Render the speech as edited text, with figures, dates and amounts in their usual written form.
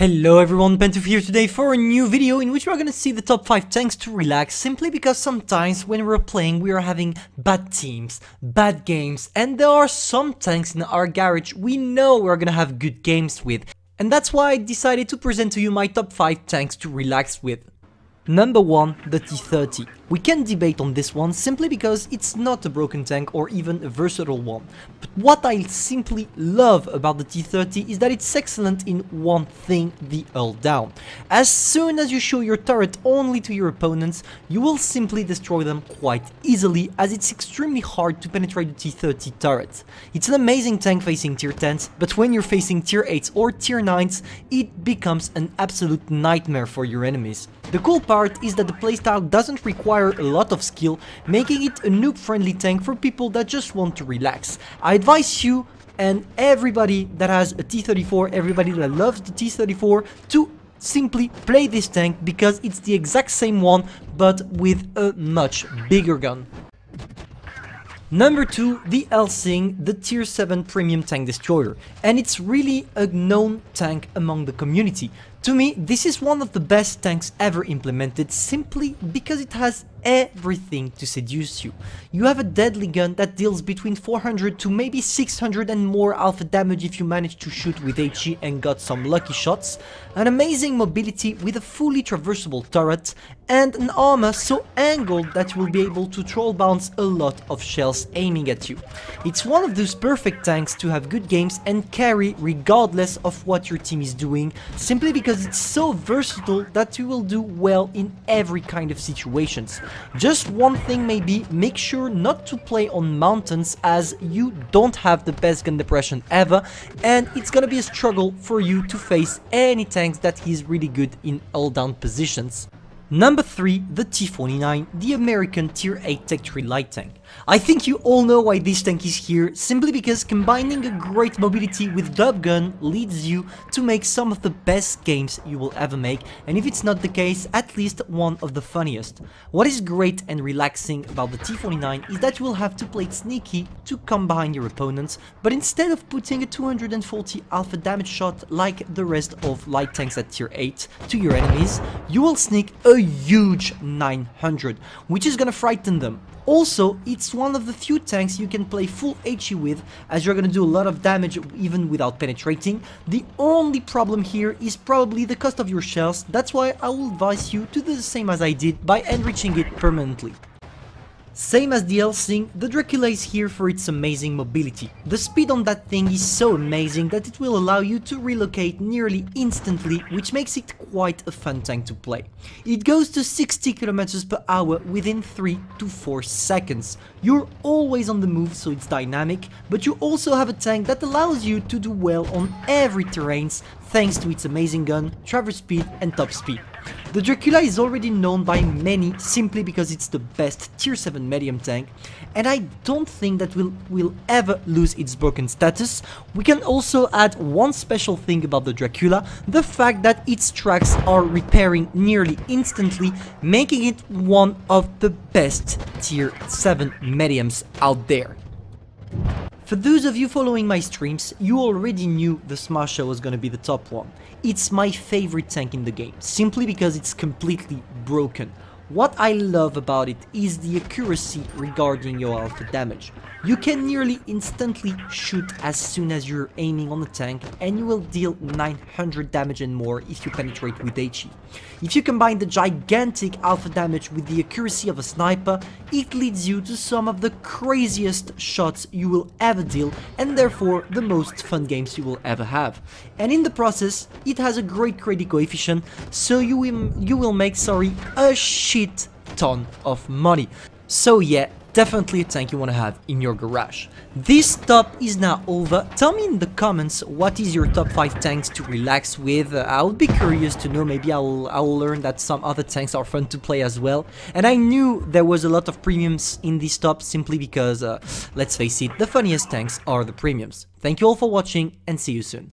Hello everyone, Pantoufleee here today for a new video in which we're gonna see the top 5 tanks to relax, simply because sometimes when we're playing we are having bad teams, bad games, and there are some tanks in our garage we know we're gonna have good games with. And that's why I decided to present to you my top 5 tanks to relax with. Number 1, the T30. We can debate on this one simply because it's not a broken tank or even a versatile one. But what I simply love about the T30 is that it's excellent in one thing, the hull down. As soon as you show your turret only to your opponents, you will simply destroy them quite easily, as it's extremely hard to penetrate the T30 turret. It's an amazing tank facing tier 10s, but when you're facing tier 8s or tier 9s, it becomes an absolute nightmare for your enemies. The cool part is that the playstyle doesn't require a lot of skill, making it a noob friendly tank for people that just want to relax. I advise you and everybody that has a T34, everybody that loves the T34, to simply play this tank because it's the exact same one but with a much bigger gun. Number 2, the Helsing, the tier 7 premium tank destroyer, and it's really a known tank among the community. To me, this is one of the best tanks ever implemented simply because it has everything to seduce you. You have a deadly gun that deals between 400 to maybe 600 and more alpha damage if you manage to shoot with HE and got some lucky shots, an amazing mobility with a fully traversable turret, and an armor so angled that you will be able to troll bounce a lot of shells aiming at you. It's one of those perfect tanks to have good games and carry regardless of what your team is doing, simply because it's so versatile that you will do well in every kind of situations. Just one thing maybe, make sure not to play on mountains, as you don't have the best gun depression ever and it's gonna be a struggle for you to face any tanks that is really good in all down positions. Number 3, the T49, the American tier 8 Tech 3 light tank. I think you all know why this tank is here, simply because combining a great mobility with dub gun leads you to make some of the best games you will ever make, and if it's not the case, at least one of the funniest. What is great and relaxing about the T49 is that you will have to play it sneaky to come behind your opponents, but instead of putting a 240 alpha damage shot like the rest of light tanks at tier 8 to your enemies, you will sneak a huge 900, which is gonna frighten them. Also, it's one of the few tanks you can play full HE with, as you're gonna do a lot of damage even without penetrating. The only problem here is probably the cost of your shells. That's why I will advise you to do the same as I did by enriching it permanently. Same as the Helsing, the Dracula is here for its amazing mobility. The speed on that thing is so amazing that it will allow you to relocate nearly instantly, which makes it quite a fun tank to play. It goes to 60 km per hour within 3 to 4 seconds. You're always on the move, so it's dynamic, but you also have a tank that allows you to do well on every terrains thanks to its amazing gun, traverse speed and top speed. The Dracula is already known by many simply because it's the best tier 7 medium tank, and I don't think that will ever lose its broken status. We can also add one special thing about the Dracula, the fact that its tracks are repairing nearly instantly, making it one of the best tier 7 mediums out there. For those of you following my streams, you already knew the Smasher was gonna be the top one. It's my favorite tank in the game, simply because it's completely broken. What I love about it is the accuracy regarding your alpha damage. You can nearly instantly shoot as soon as you're aiming on the tank, and you will deal 900 damage and more if you penetrate with HE. If you combine the gigantic alpha damage with the accuracy of a sniper, it leads you to some of the craziest shots you will ever deal, and therefore the most fun games you will ever have. And in the process, it has a great credit coefficient, so you will make a shit ton of money. So yeah, definitely a tank you want to have in your garage. This top is now over. Tell me in the comments what is your top 5 tanks to relax with. I would be curious to know. Maybe I'll learn that some other tanks are fun to play as well. And I knew there was a lot of premiums in this top simply because, let's face it, the funniest tanks are the premiums. Thank you all for watching and see you soon.